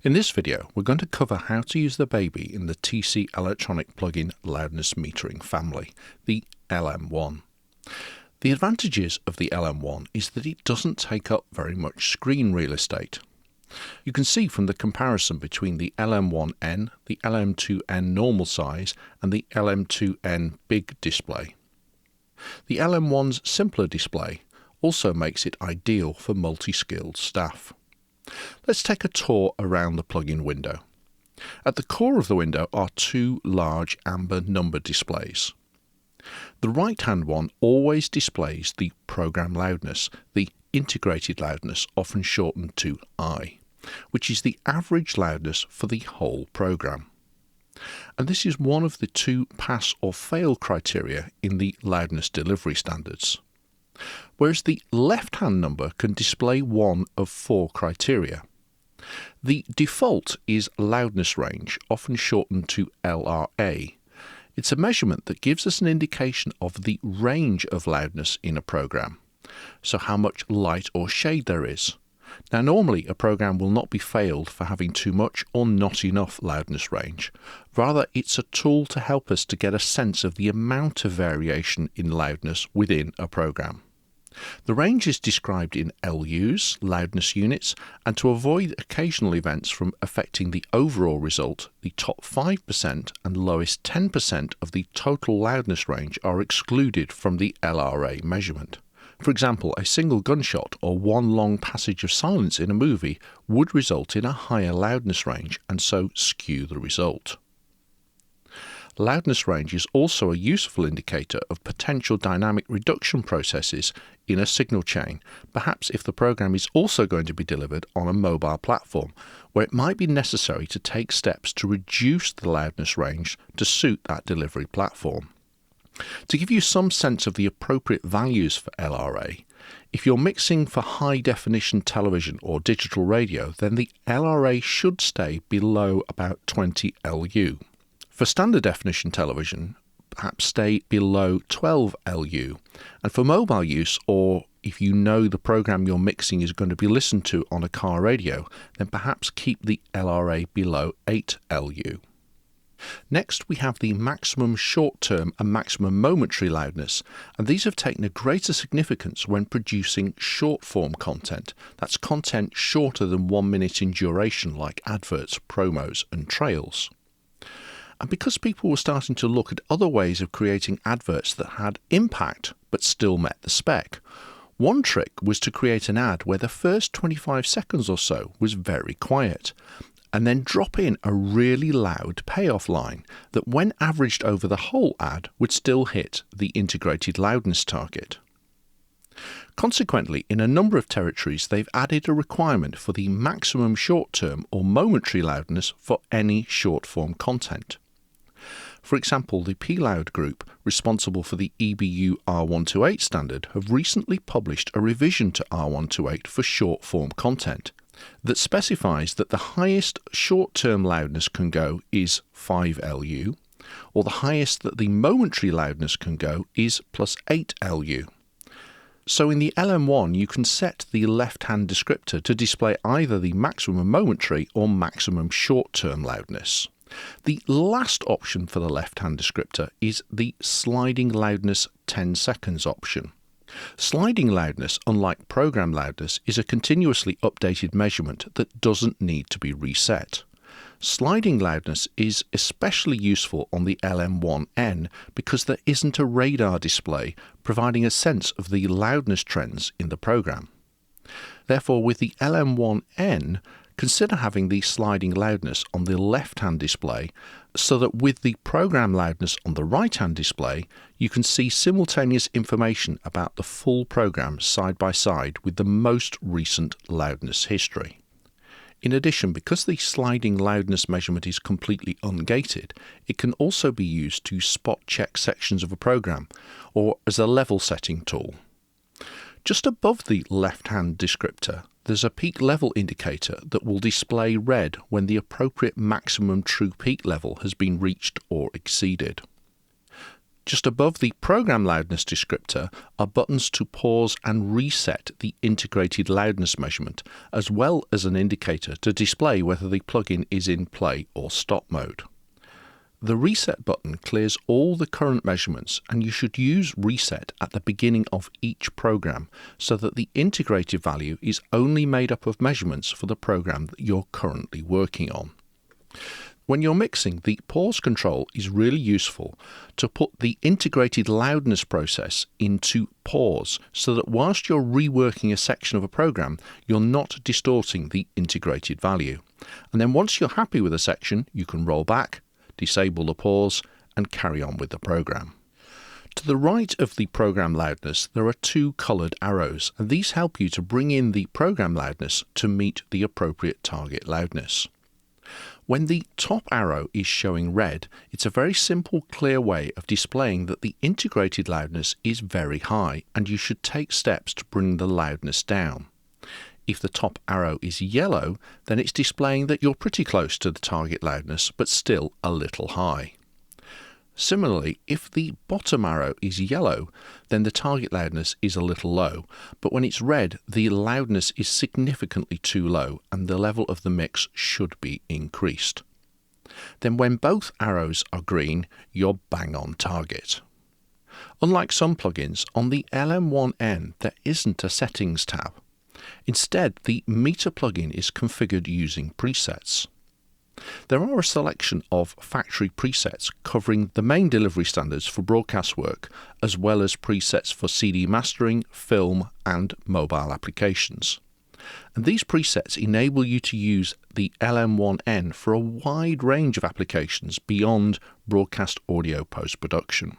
In this video, we're going to cover how to use the baby in the TC Electronic plugin Loudness metering family, the LM1. The advantages of the LM1 is that it doesn't take up very much screen real estate. You can see from the comparison between the LM1n, the LM2n normal size and the LM2n big display. The LM1's simpler display also makes it ideal for multi-skilled staff. Let's take a tour around the plugin window. At the core of the window are two large amber number displays. The right-hand one always displays the Program Loudness, the integrated loudness, often shortened to I, which is the average loudness for the whole program. And this is one of the two pass or fail criteria in the loudness delivery standards. Whereas the left-hand number can display one of four criteria. The default is Loudness Range, often shortened to LRA. It's a measurement that gives us an indication of the range of loudness in a program, so how much light or shade there is. Now normally a program will not be failed for having too much or not enough loudness range. Rather, it's a tool to help us to get a sense of the amount of variation in loudness within a program. The range is described in LUs, loudness units, and to avoid occasional events from affecting the overall result, the top 5% and lowest 10% of the total loudness range are excluded from the LRA measurement. For example, a single gunshot or one long passage of silence in a movie would result in a higher loudness range and so skew the result. Loudness range is also a useful indicator of potential dynamic reduction processes in a signal chain, perhaps if the program is also going to be delivered on a mobile platform, where it might be necessary to take steps to reduce the loudness range to suit that delivery platform. To give you some sense of the appropriate values for LRA, if you're mixing for high-definition television or digital radio, then the LRA should stay below about 20 LU. For standard definition television, perhaps stay below 12 LU. And for mobile use, or if you know the program you're mixing is going to be listened to on a car radio, then perhaps keep the LRA below 8 LU. Next, we have the maximum short-term and maximum momentary loudness, and these have taken a greater significance when producing short-form content. That's content shorter than 1 minute in duration, like adverts, promos, and trails. And because people were starting to look at other ways of creating adverts that had impact but still met the spec, one trick was to create an ad where the first 25 seconds or so was very quiet, and then drop in a really loud payoff line that, when averaged over the whole ad, would still hit the integrated loudness target. Consequently, in a number of territories, they've added a requirement for the maximum short-term or momentary loudness for any short-form content. For example, the PLoud group, responsible for the EBU R128 standard, have recently published a revision to R128 for short-form content that specifies that the highest short-term loudness can go is 5 LU, or the highest that the momentary loudness can go is plus 8 LU. So in the LM1 you can set the left-hand descriptor to display either the maximum momentary or maximum short-term loudness. The last option for the left-hand descriptor is the Sliding Loudness 10 seconds option. Sliding loudness, unlike program loudness, is a continuously updated measurement that doesn't need to be reset. Sliding loudness is especially useful on the LM1n because there isn't a radar display providing a sense of the loudness trends in the program. Therefore, with the LM1n, consider having the sliding loudness on the left-hand display so that with the program loudness on the right-hand display, you can see simultaneous information about the full program side by side with the most recent loudness history. In addition, because the sliding loudness measurement is completely ungated, it can also be used to spot check sections of a program or as a level setting tool. Just above the left-hand descriptor, there's a peak level indicator that will display red when the appropriate maximum true peak level has been reached or exceeded. Just above the Program Loudness descriptor are buttons to pause and reset the integrated loudness measurement, as well as an indicator to display whether the plugin is in play or stop mode. The Reset button clears all the current measurements, and you should use Reset at the beginning of each program so that the integrated value is only made up of measurements for the program that you're currently working on. When you're mixing, the pause control is really useful to put the integrated loudness process into pause so that whilst you're reworking a section of a program, you're not distorting the integrated value. And then once you're happy with a section, you can roll back, disable the pause, and carry on with the program. To the right of the program loudness, there are two coloured arrows, and these help you to bring in the program loudness to meet the appropriate target loudness. When the top arrow is showing red, it's a very simple, clear way of displaying that the integrated loudness is very high and you should take steps to bring the loudness down. If the top arrow is yellow, then it's displaying that you're pretty close to the target loudness but still a little high. Similarly, if the bottom arrow is yellow, then the target loudness is a little low, but when it's red, the loudness is significantly too low and the level of the mix should be increased. Then when both arrows are green, you're bang on target. Unlike some plugins, on the LM1n there isn't a settings tab. Instead, the meter plugin is configured using presets. There are a selection of factory presets covering the main delivery standards for broadcast work, as well as presets for CD mastering, film, and mobile applications. And these presets enable you to use the LM1n for a wide range of applications beyond broadcast audio post-production.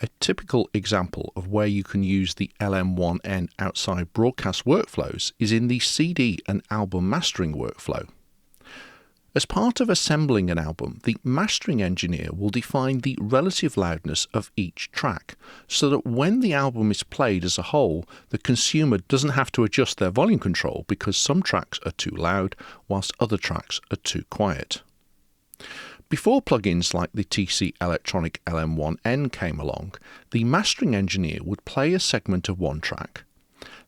A typical example of where you can use the LM1n outside broadcast workflows is in the CD and album mastering workflow. As part of assembling an album, the mastering engineer will define the relative loudness of each track, so that when the album is played as a whole, the consumer doesn't have to adjust their volume control because some tracks are too loud, whilst other tracks are too quiet. Before plugins like the TC Electronic LM1n came along, the mastering engineer would play a segment of one track,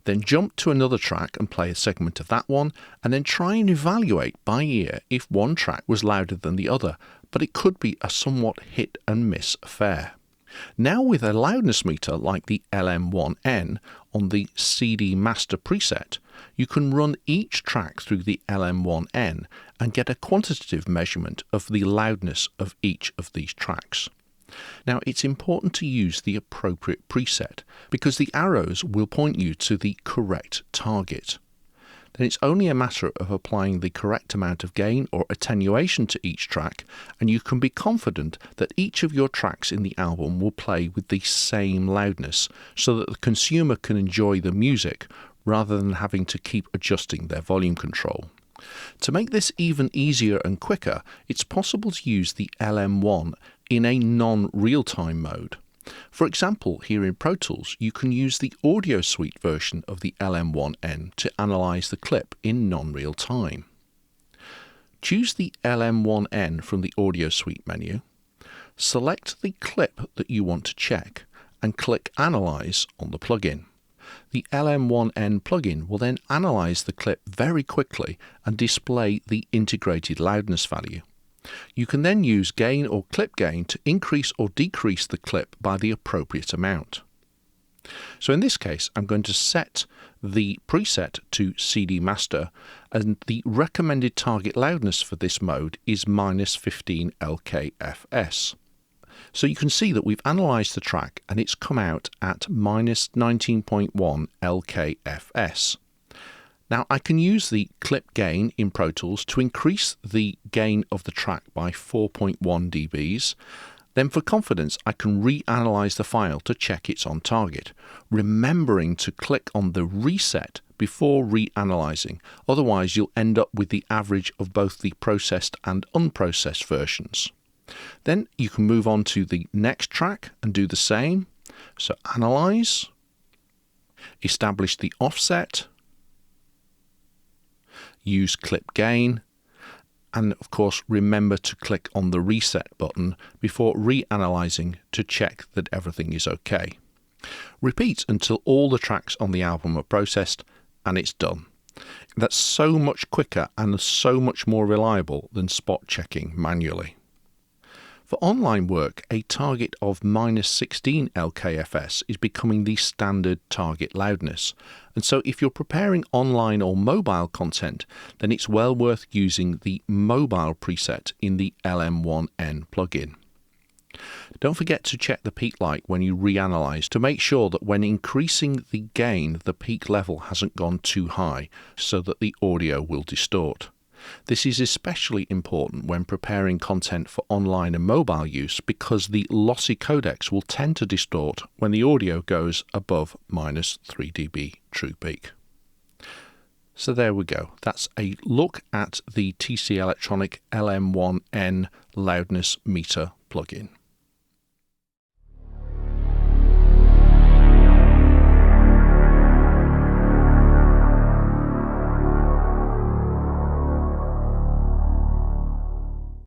then jump to another track and play a segment of that one, and then try and evaluate by ear if one track was louder than the other, but it could be a somewhat hit and miss affair. Now with a loudness meter like the LM1n on the CD master preset, you can run each track through the LM1n and get a quantitative measurement of the loudness of each of these tracks. Now, it's important to use the appropriate preset because the arrows will point you to the correct target. Then it's only a matter of applying the correct amount of gain or attenuation to each track, and you can be confident that each of your tracks in the album will play with the same loudness so that the consumer can enjoy the music rather than having to keep adjusting their volume control. To make this even easier and quicker, it's possible to use the LM1 in a non-real-time mode. For example, here in Pro Tools, you can use the Audio Suite version of the LM1n to analyze the clip in non-real time. Choose the LM1n from the Audio Suite menu, select the clip that you want to check, and click Analyze on the plugin. The LM1n plugin will then analyze the clip very quickly and display the integrated loudness value. You can then use gain or clip gain to increase or decrease the clip by the appropriate amount. So in this case, I'm going to set the preset to CD master, and the recommended target loudness for this mode is -15 LKFS. So you can see that we've analysed the track and it's come out at -19.1 LKFS. Now I can use the clip gain in Pro Tools to increase the gain of the track by 4.1 dBs. Then for confidence I can reanalyze the file to check it's on target, remembering to click on the reset before reanalyzing, otherwise you'll end up with the average of both the processed and unprocessed versions. Then you can move on to the next track and do the same. So analyze, establish the offset, use clip gain, And of course, remember to click on the reset button before reanalyzing to check that everything is okay. Repeat until all the tracks on the album are processed and it's done. That's so much quicker and so much more reliable than spot checking manually. For online work, a target of -16 LKFS is becoming the standard target loudness, and so if you're preparing online or mobile content, then it's well worth using the mobile preset in the LM1n plugin. Don't forget to check the peak light when you reanalyze to make sure that when increasing the gain, the peak level hasn't gone too high so that the audio will distort. This is especially important when preparing content for online and mobile use because the lossy codecs will tend to distort when the audio goes above -3 dB true peak. So there we go. That's a look at the TC Electronic LM1n Loudness Meter plugin.